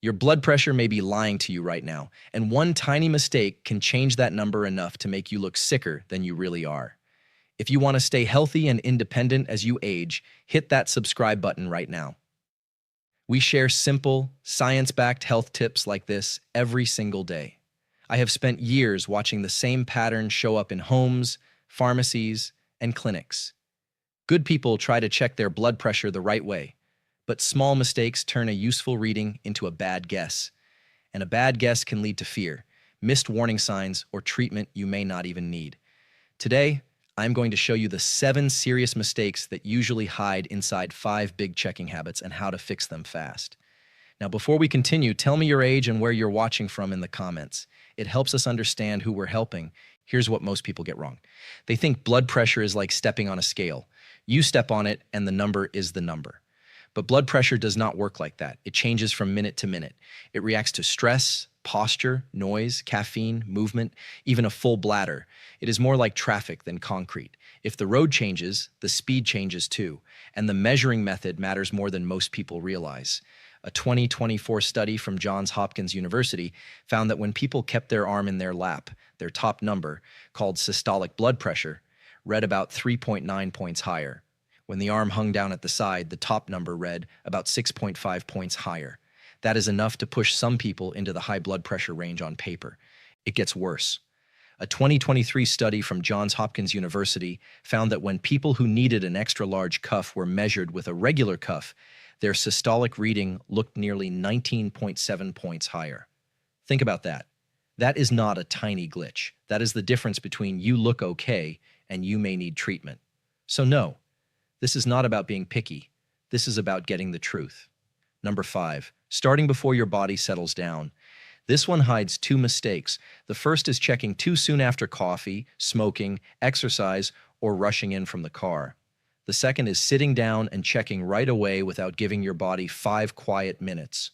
Your blood pressure may be lying to you right now, and one tiny mistake can change that number enough to make you look sicker than you really are. If you want to stay healthy and independent as you age, hit that subscribe button right now. We share simple, science-backed health tips like this every single day. I have spent years watching the same pattern show up in homes, pharmacies, and clinics. Good people try to check their blood pressure the right way, but small mistakes turn a useful reading into a bad guess. And a bad guess can lead to fear, missed warning signs, or treatment you may not even need. Today, I'm going to show you the 7 serious mistakes that usually hide inside 5 big checking habits and how to fix them fast. Now, before we continue, tell me your age and where you're watching from in the comments. It helps us understand who we're helping. Here's what most people get wrong. They think blood pressure is like stepping on a scale. You step on it and the number is the number. But blood pressure does not work like that. It changes from minute to minute. It reacts to stress, posture, noise, caffeine, movement, even a full bladder. It is more like traffic than concrete. If the road changes, the speed changes too. And the measuring method matters more than most people realize. A 2024 study from Johns Hopkins University found that when people kept their arm in their lap, their top number, called systolic blood pressure, read about 3.9 points higher. When the arm hung down at the side, the top number read about 6.5 points higher. That is enough to push some people into the high blood pressure range on paper. It gets worse. A 2023 study from Johns Hopkins University found that when people who needed an extra large cuff were measured with a regular cuff, their systolic reading looked nearly 19.7 points higher. Think about that. That is not a tiny glitch. That is the difference between you look okay and you may need treatment. So no, this is not about being picky. This is about getting the truth. Number 5, starting before your body settles down. This one hides 2 mistakes. The first is checking too soon after coffee, smoking, exercise, or rushing in from the car. The second is sitting down and checking right away without giving your body 5 quiet minutes,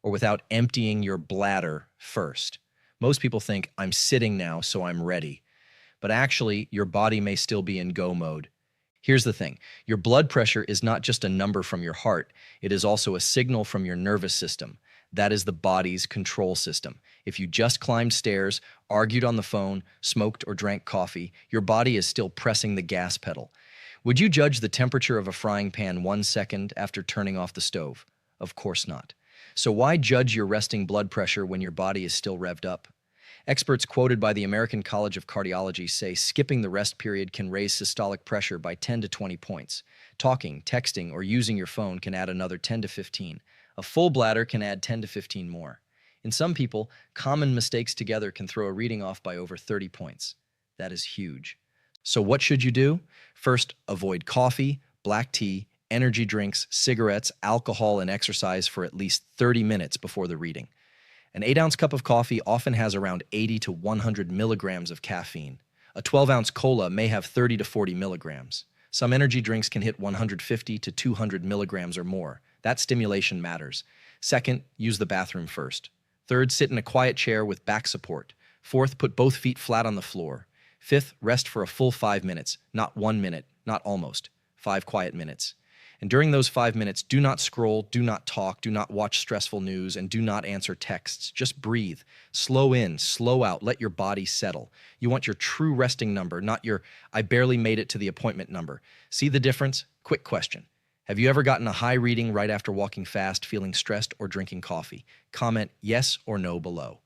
or without emptying your bladder first. Most people think, I'm sitting now, so I'm ready. But actually, your body may still be in go mode. Here's the thing. Your blood pressure is not just a number from your heart. It is also a signal from your nervous system. That is the body's control system. If you just climbed stairs, argued on the phone, smoked or drank coffee, your body is still pressing the gas pedal. Would you judge the temperature of a frying pan 1 second after turning off the stove? Of course not. So why judge your resting blood pressure when your body is still revved up? Experts quoted by the American College of Cardiology say skipping the rest period can raise systolic pressure by 10 to 20 points. Talking, texting, or using your phone can add another 10 to 15. A full bladder can add 10 to 15 more. In some people, common mistakes together can throw a reading off by over 30 points. That is huge. So what should you do? First, avoid coffee, black tea, energy drinks, cigarettes, alcohol, and exercise for at least 30 minutes before the reading. An 8-ounce cup of coffee often has around 80 to 100 milligrams of caffeine. A 12-ounce cola may have 30 to 40 milligrams. Some energy drinks can hit 150 to 200 milligrams or more. That stimulation matters. Second, use the bathroom first. Third, sit in a quiet chair with back support. Fourth, put both feet flat on the floor. Fifth, rest for a full 5 minutes, not 1 minute, not almost. 5 quiet minutes. And during those 5 minutes, do not scroll, do not talk, do not watch stressful news, and do not answer texts. Just breathe. Slow in, slow out, let your body settle. You want your true resting number, not your I barely made it to the appointment number. See the difference? Quick question. Have you ever gotten a high reading right after walking fast, feeling stressed, or drinking coffee? Comment yes or no below.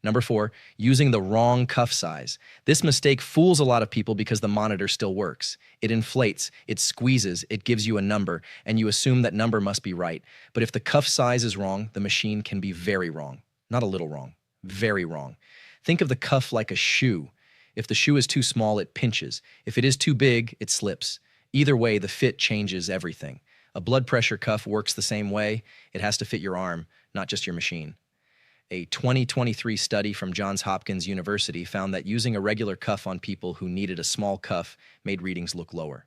Number 4, using the wrong cuff size. This mistake fools a lot of people because the monitor still works. It inflates, it squeezes, it gives you a number, and you assume that number must be right. But if the cuff size is wrong, the machine can be very wrong. Not a little wrong, very wrong. Think of the cuff like a shoe. If the shoe is too small, it pinches. If it is too big, it slips. Either way, the fit changes everything. A blood pressure cuff works the same way. It has to fit your arm, not just your machine. A 2023 study from Johns Hopkins University found that using a regular cuff on people who needed a small cuff made readings look lower.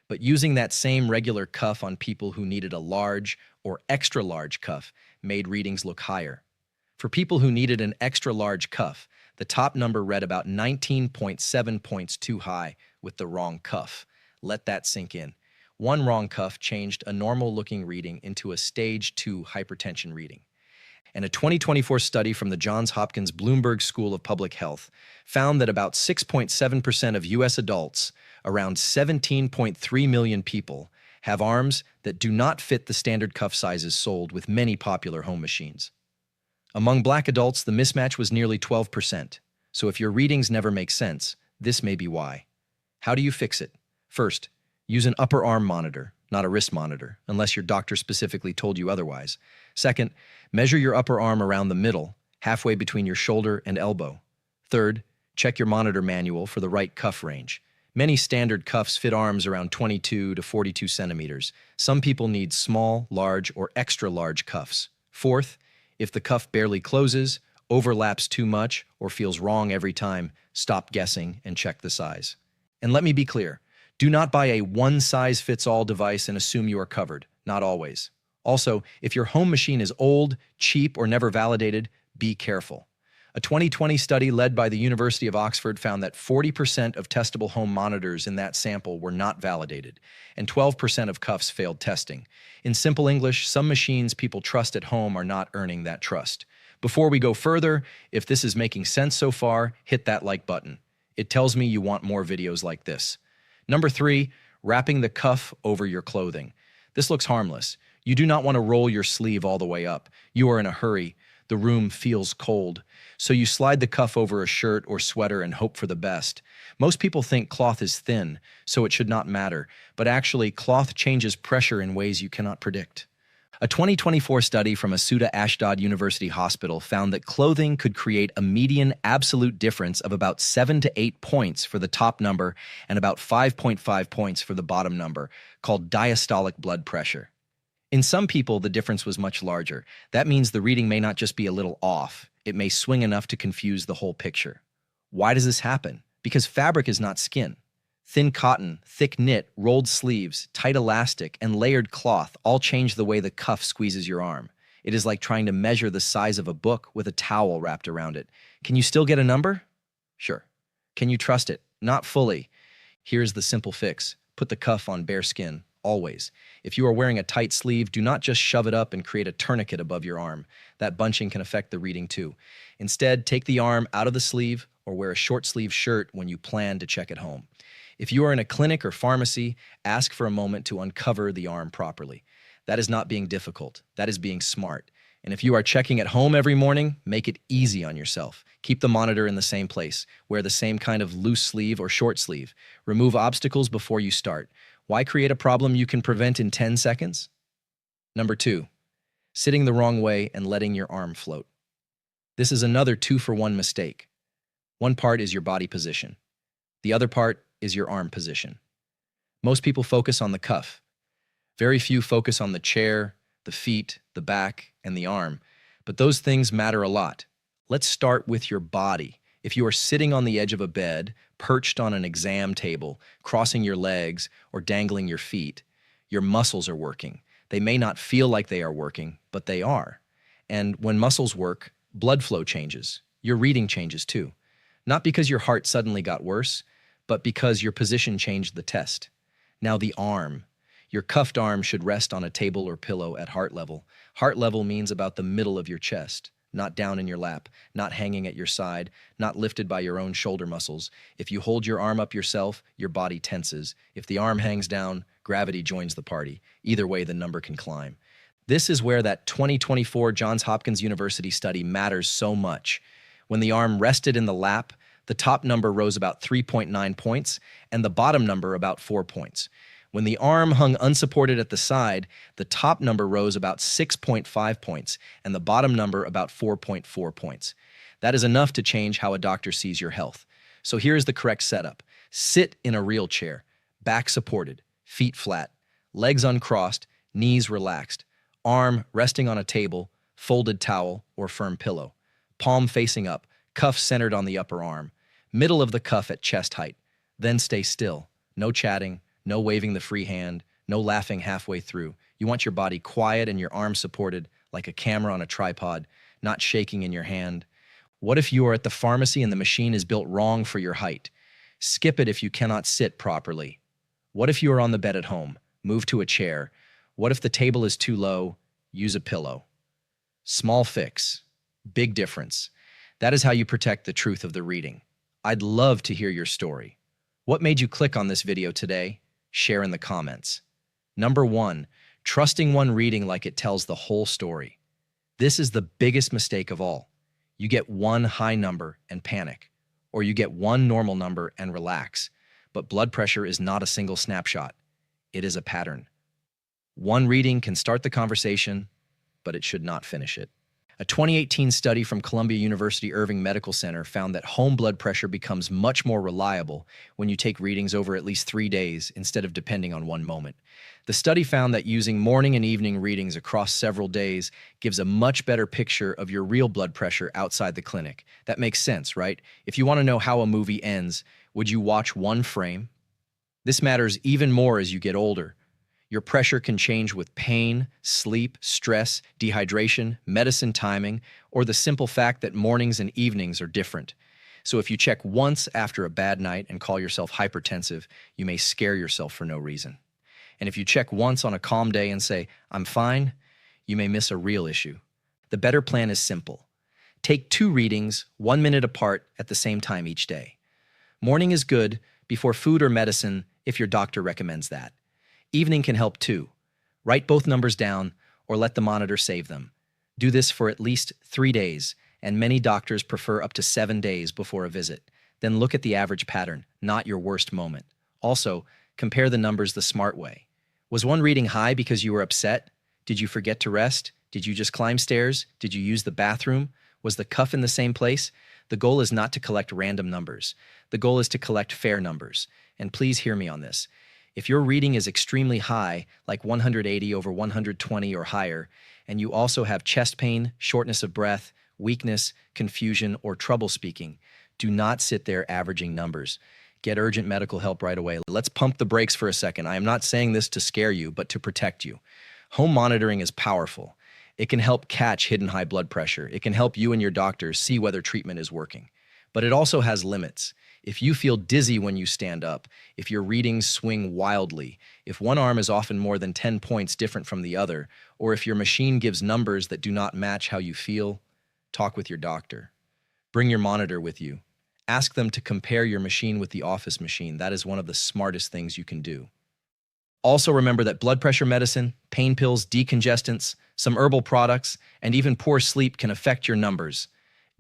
But using that same regular cuff on people who needed a large or extra large cuff made readings look higher. For people who needed an extra large cuff, the top number read about 19.7 points too high with the wrong cuff. Let that sink in. One wrong cuff changed a normal-looking reading into a stage 2 hypertension reading. And a 2024 study from the Johns Hopkins Bloomberg School of Public Health found that about 6.7% of U.S. adults, around 17.3 million people, have arms that do not fit the standard cuff sizes sold with many popular home machines. Among Black adults, the mismatch was nearly 12%. So if your readings never make sense, this may be why. How do you fix it? First, use an upper arm monitor, not a wrist monitor, unless your doctor specifically told you otherwise. Second, measure your upper arm around the middle, halfway between your shoulder and elbow. Third, check your monitor manual for the right cuff range. Many standard cuffs fit arms around 22 to 42 centimeters. Some people need small, large, or extra large cuffs. Fourth, if the cuff barely closes, overlaps too much, or feels wrong every time, stop guessing and check the size. And let me be clear, do not buy a one-size-fits-all device and assume you are covered. Not always. Also, if your home machine is old, cheap, or never validated, be careful. A 2020 study led by the University of Oxford found that 40% of testable home monitors in that sample were not validated, and 12% of cuffs failed testing. In simple English, some machines people trust at home are not earning that trust. Before we go further, if this is making sense so far, hit that like button. It tells me you want more videos like this. Number 3, wrapping the cuff over your clothing. This looks harmless. You do not want to roll your sleeve all the way up. You are in a hurry. The room feels cold. So you slide the cuff over a shirt or sweater and hope for the best. Most people think cloth is thin, so it should not matter. But actually, cloth changes pressure in ways you cannot predict. A 2024 study from Asuta Ashdod University Hospital found that clothing could create a median absolute difference of about 7 to 8 points for the top number and about 5.5 points for the bottom number, called diastolic blood pressure. In some people, the difference was much larger. That means the reading may not just be a little off. It may swing enough to confuse the whole picture. Why does this happen? Because fabric is not skin. Thin cotton, thick knit, rolled sleeves, tight elastic, and layered cloth all change the way the cuff squeezes your arm. It is like trying to measure the size of a book with a towel wrapped around it. Can you still get a number? Sure. Can you trust it? Not fully. Here's the simple fix. Put the cuff on bare skin, always. If you are wearing a tight sleeve, do not just shove it up and create a tourniquet above your arm. That bunching can affect the reading too. Instead, take the arm out of the sleeve or wear a short sleeve shirt when you plan to check at home. If you are in a clinic or pharmacy, ask for a moment to uncover the arm properly. That is not being difficult. That is being smart. And if you are checking at home every morning, make it easy on yourself. Keep the monitor in the same place. Wear the same kind of loose sleeve or short sleeve. Remove obstacles before you start. Why create a problem you can prevent in 10 seconds? Number 2, sitting the wrong way and letting your arm float. This is another 2-for-1 mistake. One part is your body position. The other part is your arm position. Most people focus on the cuff. Very few focus on the chair, the feet, the back, and the arm. But those things matter a lot. Let's start with your body. If you are sitting on the edge of a bed, perched on an exam table, crossing your legs, or dangling your feet, your muscles are working. They may not feel like they are working, but they are. And when muscles work, blood flow changes. Your reading changes too. Not because your heart suddenly got worse, but because your position changed the test. Now the arm. Your cuffed arm should rest on a table or pillow at heart level. Heart level means about the middle of your chest, not down in your lap, not hanging at your side, not lifted by your own shoulder muscles. If you hold your arm up yourself, your body tenses. If the arm hangs down, gravity joins the party. Either way, the number can climb. This is where that 2024 Johns Hopkins University study matters so much. When the arm rested in the lap, the top number rose about 3.9 points and the bottom number about 4 points. When the arm hung unsupported at the side, the top number rose about 6.5 points and the bottom number about 4.4 points. That is enough to change how a doctor sees your health. So here's the correct setup. Sit in a real chair, back supported, feet flat, legs uncrossed, knees relaxed, arm resting on a table, folded towel, or firm pillow, palm facing up, cuff centered on the upper arm, middle of the cuff at chest height. Then stay still. No chatting, no waving the free hand, no laughing halfway through. You want your body quiet and your arms supported like a camera on a tripod, not shaking in your hand. What if you are at the pharmacy and the machine is built wrong for your height? Skip it if you cannot sit properly. What if you are on the bed at home? Move to a chair. What if the table is too low? Use a pillow. Small fix, big difference. That is how you protect the truth of the reading. I'd love to hear your story. What made you click on this video today? Share in the comments. Number 1, trusting one reading like it tells the whole story. This is the biggest mistake of all. You get one high number and panic, or you get one normal number and relax. But blood pressure is not a single snapshot. It is a pattern. One reading can start the conversation, but it should not finish it. A 2018 study from Columbia University Irving Medical Center found that home blood pressure becomes much more reliable when you take readings over at least 3 days instead of depending on one moment. The study found that using morning and evening readings across several days gives a much better picture of your real blood pressure outside the clinic. That makes sense, right? If you want to know how a movie ends, would you watch one frame? This matters even more as you get older. Your pressure can change with pain, sleep, stress, dehydration, medicine timing, or the simple fact that mornings and evenings are different. So if you check once after a bad night and call yourself hypertensive, you may scare yourself for no reason. And if you check once on a calm day and say, "I'm fine," you may miss a real issue. The better plan is simple. Take 2 readings, 1 minute apart at the same time each day. Morning is good, before food or medicine, if your doctor recommends that. Evening can help too. Write both numbers down or let the monitor save them. Do this for at least 3 days, and many doctors prefer up to 7 days before a visit. Then look at the average pattern, not your worst moment. Also, compare the numbers the smart way. Was one reading high because you were upset? Did you forget to rest? Did you just climb stairs? Did you use the bathroom? Was the cuff in the same place? The goal is not to collect random numbers. The goal is to collect fair numbers. And please hear me on this. If your reading is extremely high, like 180 over 120 or higher, and you also have chest pain, shortness of breath, weakness, confusion, or trouble speaking, do not sit there averaging numbers. Get urgent medical help right away. Let's pump the brakes for a second. I am not saying this to scare you, but to protect you. Home monitoring is powerful. It can help catch hidden high blood pressure. It can help you and your doctor see whether treatment is working. But it also has limits. If you feel dizzy when you stand up, if your readings swing wildly, if one arm is often more than 10 points different from the other, or if your machine gives numbers that do not match how you feel, talk with your doctor. Bring your monitor with you. Ask them to compare your machine with the office machine. That is one of the smartest things you can do. Also remember that blood pressure medicine, pain pills, decongestants, some herbal products, and even poor sleep can affect your numbers.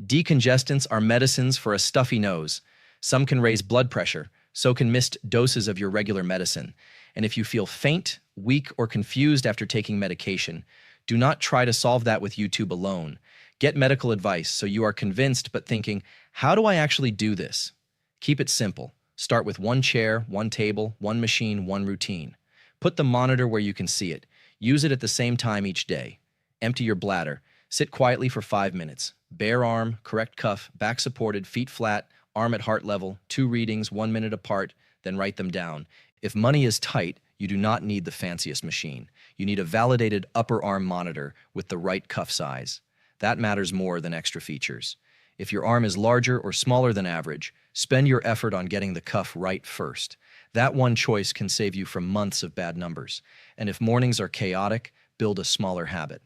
Decongestants are medicines for a stuffy nose. Some can raise blood pressure, so can missed doses of your regular medicine. And if you feel faint, weak, or confused after taking medication, do not try to solve that with YouTube alone. Get medical advice so you are convinced but thinking, how do I actually do this? Keep it simple. Start with one chair, one table, one machine, one routine. Put the monitor where you can see it. Use it at the same time each day. Empty your bladder. Sit quietly for 5 minutes. Bare arm, correct cuff, back supported, feet flat, arm at heart level, 2 readings, 1 minute apart, then write them down. If money is tight, you do not need the fanciest machine. You need a validated upper arm monitor with the right cuff size. That matters more than extra features. If your arm is larger or smaller than average, spend your effort on getting the cuff right first. That one choice can save you from months of bad numbers. And if mornings are chaotic, build a smaller habit.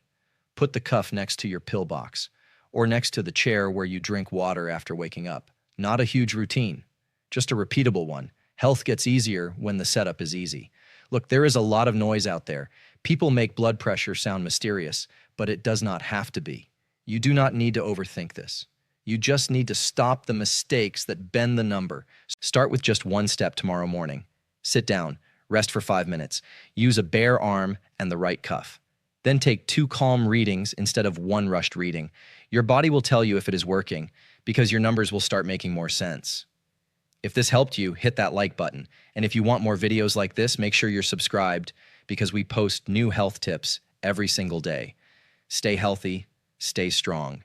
Put the cuff next to your pill box, or next to the chair where you drink water after waking up. Not a huge routine, just a repeatable one. Health gets easier when the setup is easy. Look, there is a lot of noise out there. People make blood pressure sound mysterious, but it does not have to be. You do not need to overthink this. You just need to stop the mistakes that bend the number. Start with just one step tomorrow morning. Sit down, rest for 5 minutes, use a bare arm and the right cuff. Then take 2 calm readings instead of 1 rushed reading. Your body will tell you if it is working, because your numbers will start making more sense. If this helped you, hit that like button. And if you want more videos like this, make sure you're subscribed, because we post new health tips every single day. Stay healthy, stay strong.